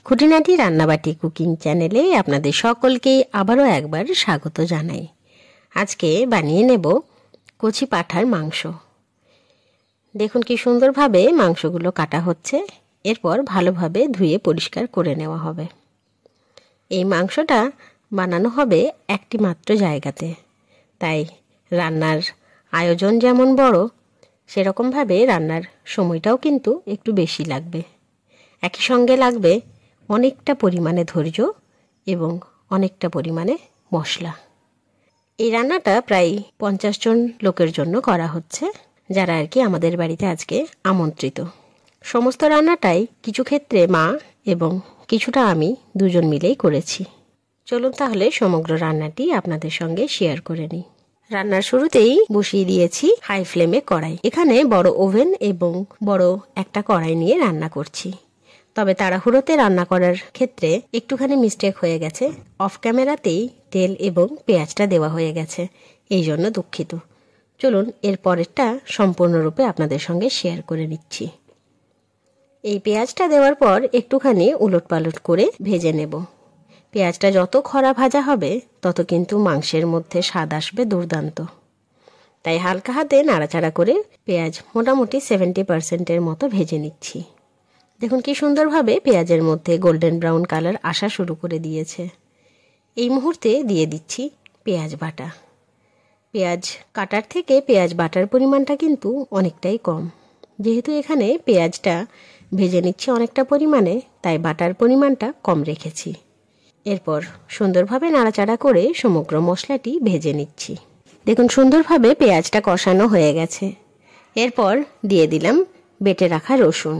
খুঁটিনাটি রান্নাবাটি কুকিং চ্যানেলে আপনাদের সকলকেই আবারও একবার স্বাগত জানাই। আজকে বানিয়ে নেব কচি পাঁঠার মাংস। দেখুন কি সুন্দরভাবে মাংসগুলো কাটা হচ্ছে। এরপর ভালোভাবে ধুয়ে পরিষ্কার করে নেওয়া হবে। এই মাংসটা বানানো হবে একটি মাত্র জায়গাতে, তাই রান্নার আয়োজন যেমন বড়, সেরকমভাবে রান্নার সময়টাও কিন্তু একটু বেশি লাগবে। একই সঙ্গে লাগবে অনেকটা পরিমাণে ধৈর্য এবং অনেকটা পরিমাণে মশলা। এই রান্নাটা প্রায় 50 জন লোকের জন্য করা হচ্ছে, যারা আর কি আমাদের বাড়িতে আজকে আমন্ত্রিত। সমস্ত রান্নাটাই কিছু ক্ষেত্রে মা এবং কিছুটা আমি দুজন মিলেই করেছি। চলুন তাহলে সমগ্র রান্নাটি আপনাদের সঙ্গে শেয়ার করে নিই। রান্নার শুরুতেই বসিয়ে দিয়েছি হাই ফ্লেমে কড়াই। এখানে বড় ওভেন এবং বড় একটা কড়াই নিয়ে রান্না করছি। তবে তাড়াহুড়োতে রান্না করার ক্ষেত্রে একটুখানি মিস্টেক হয়ে গেছে। অফ ক্যামেরাতেই তেল এবং পেঁয়াজটা দেওয়া হয়ে গেছে, এই জন্য দুঃখিত। চলুন এর পরেরটা সম্পূর্ণরূপে আপনাদের সঙ্গে শেয়ার করে নিচ্ছি। এই পেঁয়াজটা দেওয়ার পর একটুখানি উলটপালট করে ভেজে নেব। পেঁয়াজটা যত খরা ভাজা হবে তত কিন্তু মাংসের মধ্যে স্বাদ আসবে দুর্দান্ত। তাই হালকা হাতে নাড়াচাড়া করে পেঁয়াজ মোটামুটি 70% মতো ভেজে নিচ্ছি। দেখুন কি সুন্দরভাবে পেঁয়াজের মধ্যে গোল্ডেন ব্রাউন কালার আসা শুরু করে দিয়েছে। এই মুহূর্তে দিয়ে দিচ্ছি পেঁয়াজ বাটা। পেঁয়াজ কাটার থেকে পেঁয়াজ বাটার পরিমাণটা কিন্তু অনেকটাই কম। যেহেতু এখানে পেঁয়াজটা ভেজে নিচ্ছি অনেকটা পরিমাণে, তাই বাটার পরিমাণটা কম রেখেছি। এরপর সুন্দরভাবে নাড়াচাড়া করে সমগ্র মশলাটি ভেজে নিচ্ছি। দেখুন সুন্দরভাবে পেঁয়াজটা কষানো হয়ে গেছে। এরপর দিয়ে দিলাম বেটে রাখা রসুন।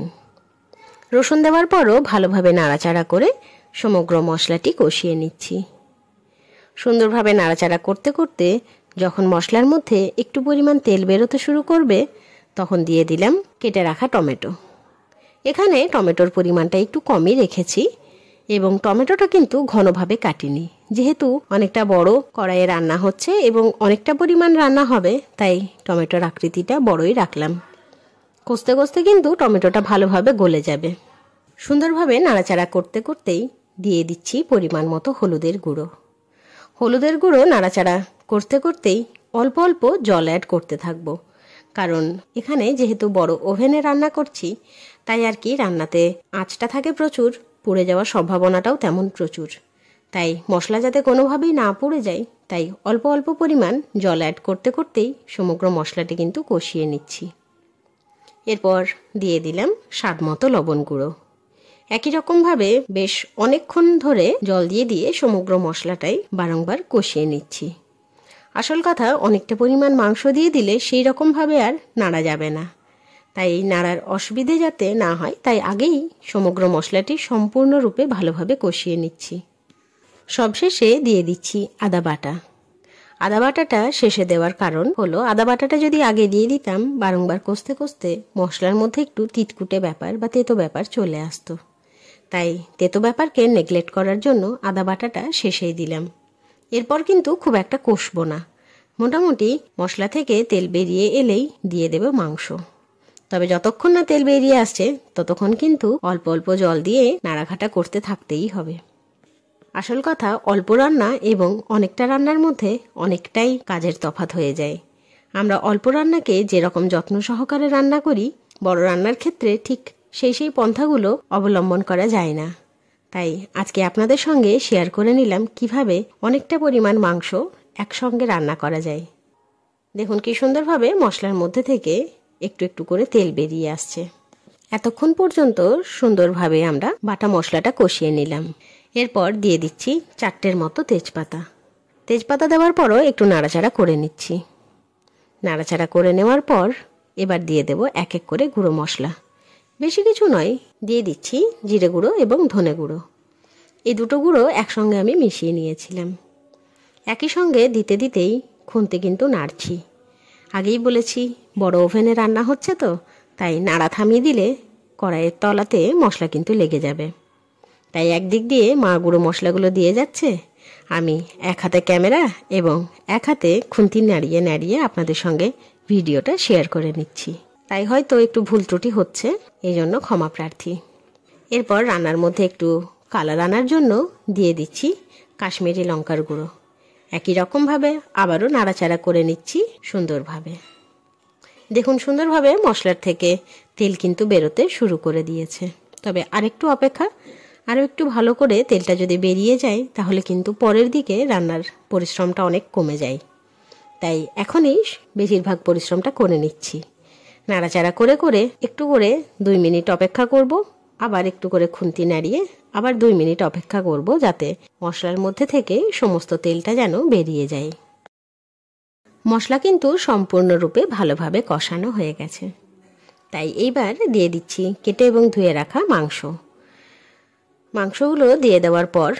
রসুন দেওয়ার পরও ভালোভাবে নাড়াচাড়া করে সমগ্র মশলাটি কষিয়ে নিচ্ছি। সুন্দরভাবে নাড়াচাড়া করতে করতে যখন মশলার মধ্যে একটু পরিমাণ তেল বেরোতে শুরু করবে, তখন দিয়ে দিলাম কেটে রাখা টমেটো। এখানে টমেটোর পরিমাণটা একটু কমই রেখেছি এবং টমেটোটা কিন্তু ঘনভাবে কাটিনি। যেহেতু অনেকটা বড় কড়াইয়ে রান্না হচ্ছে এবং অনেকটা পরিমাণ রান্না হবে, তাই টমেটোর আকৃতিটা বড়ই রাখলাম। কষতে কষতে কিন্তু টমেটোটা ভালোভাবে গলে যাবে। সুন্দরভাবে নাড়াচাড়া করতে করতেই দিয়ে দিচ্ছি পরিমাণ মতো হলুদের গুঁড়ো। হলুদের গুঁড়ো নাড়াচাড়া করতে করতেই অল্প অল্প জল অ্যাড করতে থাকবো, কারণ এখানে যেহেতু বড় ওভেনে রান্না করছি, তাই আর কি রান্নাতে আঁচটা থাকে প্রচুর, পুড়ে যাওয়ার সম্ভাবনাটাও তেমন প্রচুর। তাই মশলা যাতে কোনোভাবেই না পুড়ে যায়, তাই অল্প অল্প পরিমাণ জল অ্যাড করতে করতেই সমগ্র মশলাটি কিন্তু কষিয়ে নিচ্ছি। এরপর দিয়ে দিলাম স্বাদ মতো লবণ গুঁড়ো। একই রকমভাবে বেশ অনেকক্ষণ ধরে জল দিয়ে দিয়ে সমগ্র মশলাটাই বারংবার কষিয়ে নিচ্ছি। আসল কথা, অনেকটা পরিমাণ মাংস দিয়ে দিলে সেই রকমভাবে আর নাড়া যাবে না। তাই নাড়ার অসুবিধে যাতে না হয়, তাই আগেই সমগ্র মশলাটি সম্পূর্ণরূপে ভালোভাবে কষিয়ে নিচ্ছি। সবশেষে দিয়ে দিচ্ছি আদা বাটা। আদা বাটাটা শেষে দেওয়ার কারণ হলো, আদা বাটাটা যদি আগে দিয়ে দিতাম, বারংবার কষতে কষতে মশলার মধ্যে একটু তিতকুটে ব্যাপার বা তেতো ব্যাপার চলে আসতো। তাই তেতো ব্যাপারকে নেগলেক্ট করার জন্য আদা বাটাটা শেষেই দিলাম। এরপর কিন্তু খুব একটা কষবো না, মোটামুটি মশলা থেকে তেল বেরিয়ে এলেই দিয়ে দেব মাংস। তবে যতক্ষণ না তেল বেরিয়ে আসছে ততক্ষণ কিন্তু অল্প অল্প জল দিয়ে নাড়াঘাটা করতে থাকতেই হবে। আসল কথা, অল্প রান্না এবং অনেকটা রান্নার মধ্যে অনেকটাই কাজের তফাৎ হয়ে যায়। আমরা অল্প রান্নাকে যেরকম যত্ন সহকারে রান্না করি, বড় রান্নার ক্ষেত্রে ঠিক সেই পন্থাগুলো অবলম্বন করা যায় না। তাই আজকে আপনাদের সঙ্গে শেয়ার করে নিলাম কিভাবে অনেকটা পরিমাণ মাংস একসঙ্গে রান্না করা যায়। দেখুন কি সুন্দরভাবে মশলার মধ্যে থেকে একটু একটু করে তেল বেরিয়ে আসছে। এতক্ষণ পর্যন্ত সুন্দরভাবে আমরা বাটা মশলাটা কষিয়ে নিলাম। এরপর দিয়ে দিচ্ছি 4টের মতো তেজপাতা। তেজপাতা দেওয়ার পরও একটু নাড়াচাড়া করে নিচ্ছি। নাড়াচাড়া করে নেওয়ার পর এবার দিয়ে দেব এক এক করে গুঁড়ো মশলা। বেশি কিছু নয়, দিয়ে দিচ্ছি জিরে গুঁড়ো এবং ধনে গুঁড়ো। এই দুটো গুঁড়ো একসঙ্গে আমি মিশিয়ে নিয়েছিলাম। একই সঙ্গে দিতে দিতেই খুন্তি কিন্তু নাড়ছি। আগেই বলেছি বড় ওভেনে রান্না হচ্ছে তো, তাই নাড়া থামিয়ে দিলে কড়াইয়ের তলাতে মশলা কিন্তু লেগে যাবে। তাই একদিক দিয়ে মা গুঁড়ো মশলাগুলো দিয়ে যাচ্ছে, আমি এক হাতে ক্যামেরা এবং এক হাতে খুন্তি নাড়িয়ে নাড়িয়ে আপনাদের সঙ্গে ভিডিওটা শেয়ার করে নিচ্ছি। তাই হয়তো একটু ভুল ত্রুটি হচ্ছে, এই জন্য ক্ষমা প্রার্থী। এরপর রান্নার মধ্যে একটু কালার আনার জন্য দিয়ে দিচ্ছি কাশ্মীরি লঙ্কার গুঁড়ো। একই রকমভাবে আবারও নাড়াচাড়া করে নিচ্ছি সুন্দরভাবে। দেখুন সুন্দরভাবে মশলার থেকে তেল কিন্তু বেরোতে শুরু করে দিয়েছে। তবে আরেকটু অপেক্ষা, আরও একটু ভালো করে তেলটা যদি বেরিয়ে যায় তাহলে কিন্তু পরের দিকে রান্নার পরিশ্রমটা অনেক কমে যায়। তাই এখনই বেশিরভাগ পরিশ্রমটা করে নিচ্ছি। নাড়াচাড়া করে করে একটু করে 2 মিনিট অপেক্ষা করব, আবার একটু করে খুন্তি নাড়িয়ে আবার 2 মিনিট অপেক্ষা করব, যাতে মশলার মধ্যে থেকে সমস্ত তেলটা যেন বেরিয়ে যায়। মশলা কিন্তু সম্পূর্ণরূপে ভালোভাবে কষানো হয়ে গেছে। তাই এইবার দিয়ে দিচ্ছি কেটে এবং ধুয়ে রাখা মাংসগুলো দিয়ে দেওয়ার পর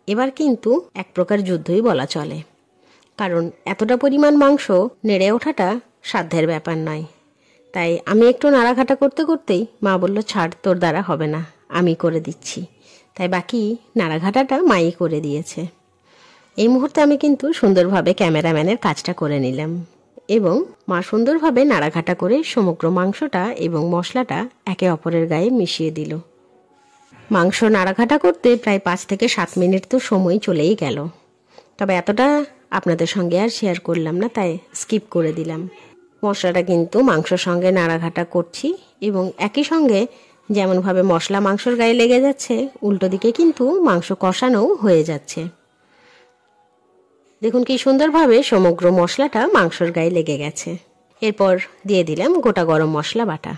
এবার কিন্তু এক প্রকার যুদ্ধই বলা চলে, কারণ এতটা পরিমাণ মাংস নেড়ে ওঠাটা সাধ্যের ব্যাপার নয়। তাই আমি একটু নাড়াঘাটা করতে করতেই মা বলল, ছাড়, তোর দ্বারা হবে না, আমি করে দিচ্ছি। তাই বাকি নাড়াঘাটাটা মাই করে দিয়েছে। এই মুহূর্তে আমি কিন্তু সুন্দরভাবে ক্যামেরাম্যানের কাজটা করে নিলাম এবং মা সুন্দরভাবে নাড়াঘাটা করে সমগ্র মাংসটা এবং মশলাটা একে অপরের গায়ে মিশিয়ে দিল। মাংস নাড়াঘাটা করতে প্রায় 5 থেকে 7 মিনিট তো সময় চলেই গেল। তবে এতটা আপনাদের সঙ্গে আর শেয়ার করলাম না, তাই স্কিপ করে দিলাম। মশলাটা কিন্তু মাংসর সঙ্গে নাড়াঘাটা করছি এবং একই সঙ্গে যেমনভাবে মশলা মাংসর গায়ে লেগে যাচ্ছে, উল্টো দিকে কিন্তু মাংস কষানোও হয়ে যাচ্ছে। দেখুন কি সুন্দরভাবে সমগ্র মশলাটা মাংসর গায়ে লেগে গেছে। এরপর দিয়ে দিলাম গোটা গরম মশলা বাটা।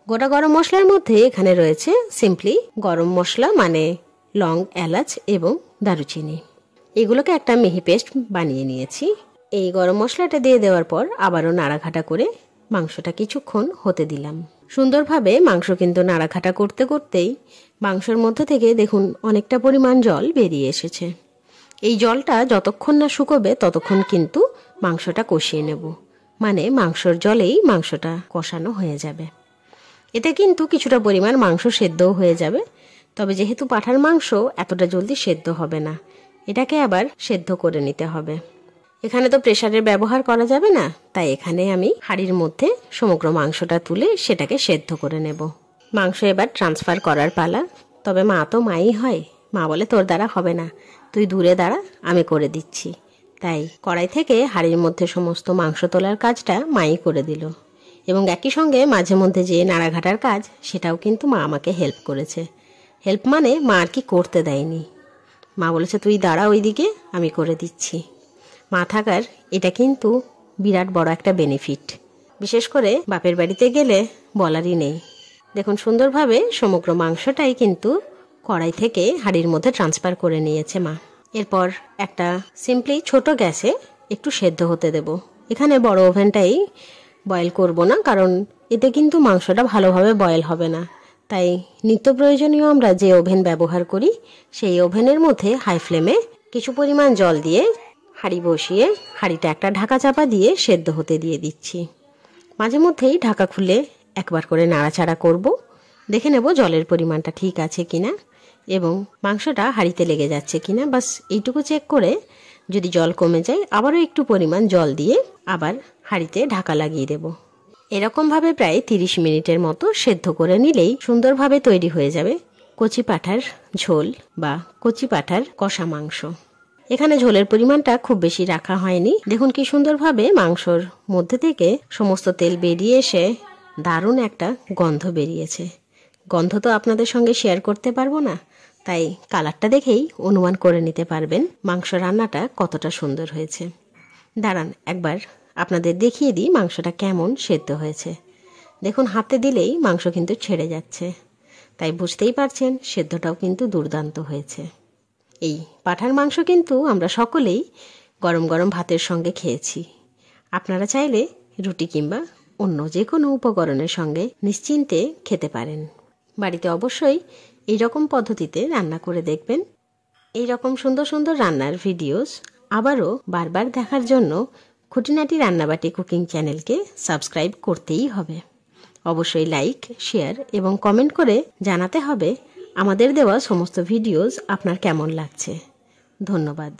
গোটা গরম মশলার মধ্যে এখানে রয়েছে সিম্পলি গরম মশলা, মানে লং, এলাচ এবং দারুচিনি। এগুলোকে একটা মিহি পেস্ট বানিয়ে নিয়েছি। এই গরম মশলাটা দিয়ে দেওয়ার পর আবারও নাড়াঘাটা করে মাংসটা কিছুক্ষণ হতে দিলাম। সুন্দরভাবে মাংস কিন্তু নাড়াঘাটা করতে করতেই মাংসের মধ্যে থেকে দেখুন অনেকটা পরিমাণ জল বেরিয়ে এসেছে। এই জলটা যতক্ষণ না শুকোবে ততক্ষণ কিন্তু মাংসটা কষিয়ে নেব, মানে মাংসর জলেই মাংসটা কষানো হয়ে যাবে। এতে কিন্তু কিছুটা পরিমাণ মাংস সেদ্ধও হয়ে যাবে। তবে যেহেতু পাঁঠার মাংস এতটা জলদি সেদ্ধ হবে না, এটাকে আবার সেদ্ধ করে নিতে হবে। এখানে তো প্রেসারের ব্যবহার করা যাবে না, তাই এখানে আমি হাঁড়ির মধ্যে সমগ্র মাংসটা তুলে সেটাকে সেদ্ধ করে নেব। মাংস এবার ট্রান্সফার করার পালা। তবে মা তো মাই হয়, মা বলে, তোর দ্বারা হবে না, তুই দূরে দাঁড়া, আমি করে দিচ্ছি। তাই কড়াই থেকে হাঁড়ির মধ্যে সমস্ত মাংস তোলার কাজটা মাই করে দিল এবং একই সঙ্গে মাঝে মধ্যে যে নাড়াঘাটার কাজ, সেটাও কিন্তু মা আমাকে হেল্প করেছে। হেল্প মানে মা আর কি করতে দেয়নি, মা বলেছে তুই দাঁড়া ওইদিকে, আমি করে দিচ্ছি। মা থাকার এটা কিন্তু বিরাট বড় একটা বেনিফিট, বিশেষ করে বাপের বাড়িতে গেলে বলারই নেই। দেখুন সুন্দরভাবে সমগ্র মাংসটাই কিন্তু কড়াই থেকে হাঁড়ির মধ্যে ট্রান্সফার করে নিয়েছে মা। এরপর একটা সিম্পলি ছোট গ্যাসে একটু সেদ্ধ হতে দেব। এখানে বড় ওভেনটাই বয়েল করব না, কারণ এতে কিন্তু মাংসটা ভালোভাবে বয়েল হবে না। তাই নিত্য প্রয়োজনীয় আমরা যে ওভেন ব্যবহার করি, সেই ওভেনের মধ্যে হাই ফ্লেমে কিছু পরিমাণ জল দিয়ে হাঁড়ি বসিয়ে হাঁড়িটা একটা ঢাকা চাপা দিয়ে সেদ্ধ হতে দিয়ে দিচ্ছি। মাঝে মধ্যেই ঢাকা খুলে একবার করে নাড়াচাড়া করব, দেখে নেব জলের পরিমাণটা ঠিক আছে কিনা এবং মাংসটা হাঁড়িতে লেগে যাচ্ছে কিনা। বাস এইটুকু চেক করে যদি জল কমে যায় আবারও একটু পরিমাণ জল দিয়ে আবার হাঁড়িতে ঢাকা লাগিয়ে দেব। এরকমভাবে প্রায় 30 মিনিটের মতো সেদ্ধ করে নিলেই সুন্দরভাবে তৈরি হয়ে যাবে কচি পাঁঠার ঝোল বা কচি পাঁঠার কষা মাংস। এখানে ঝোলের পরিমাণটা খুব বেশি রাখা হয়নি। দেখুন কি সুন্দরভাবে মাংসর মধ্যে থেকে সমস্ত তেল বেরিয়ে এসে দারুণ একটা গন্ধ বেরিয়েছে। গন্ধ তো আপনাদের সঙ্গে শেয়ার করতে পারবো না, তাই কালারটা দেখেই অনুমান করে নিতে পারবেন মাংস রান্নাটা কতটা সুন্দর হয়েছে। দাঁড়ান একবার আপনাদের দেখিয়ে দিই মাংসটা কেমন সেদ্ধ হয়েছে। দেখুন হাতে দিলেই মাংস কিন্তু ছেড়ে যাচ্ছে, তাই বুঝতেই পারছেন সেদ্ধটাও কিন্তু দুর্দান্ত হয়েছে। এই পাঁঠার মাংস কিন্তু আমরা সকলেই গরম গরম ভাতের সঙ্গে খেয়েছি। আপনারা চাইলে রুটি কিংবা অন্য যে কোনো উপকরণের সঙ্গে নিশ্চিন্তে খেতে পারেন। বাড়িতে অবশ্যই এই রকম পদ্ধতিতে রান্না করে দেখবেন। এই রকম সুন্দর সুন্দর রান্নার ভিডিওস আবারও বারবার দেখার জন্য খুঁটিনাটি রান্নাবাটি কুকিং চ্যানেলকে সাবস্ক্রাইব করতেই হবে। অবশ্যই লাইক, শেয়ার এবং কমেন্ট করে জানাতে হবে আমাদের দেওয়া সমস্ত ভিডিওস আপনার কেমন লাগছে। ধন্যবাদ।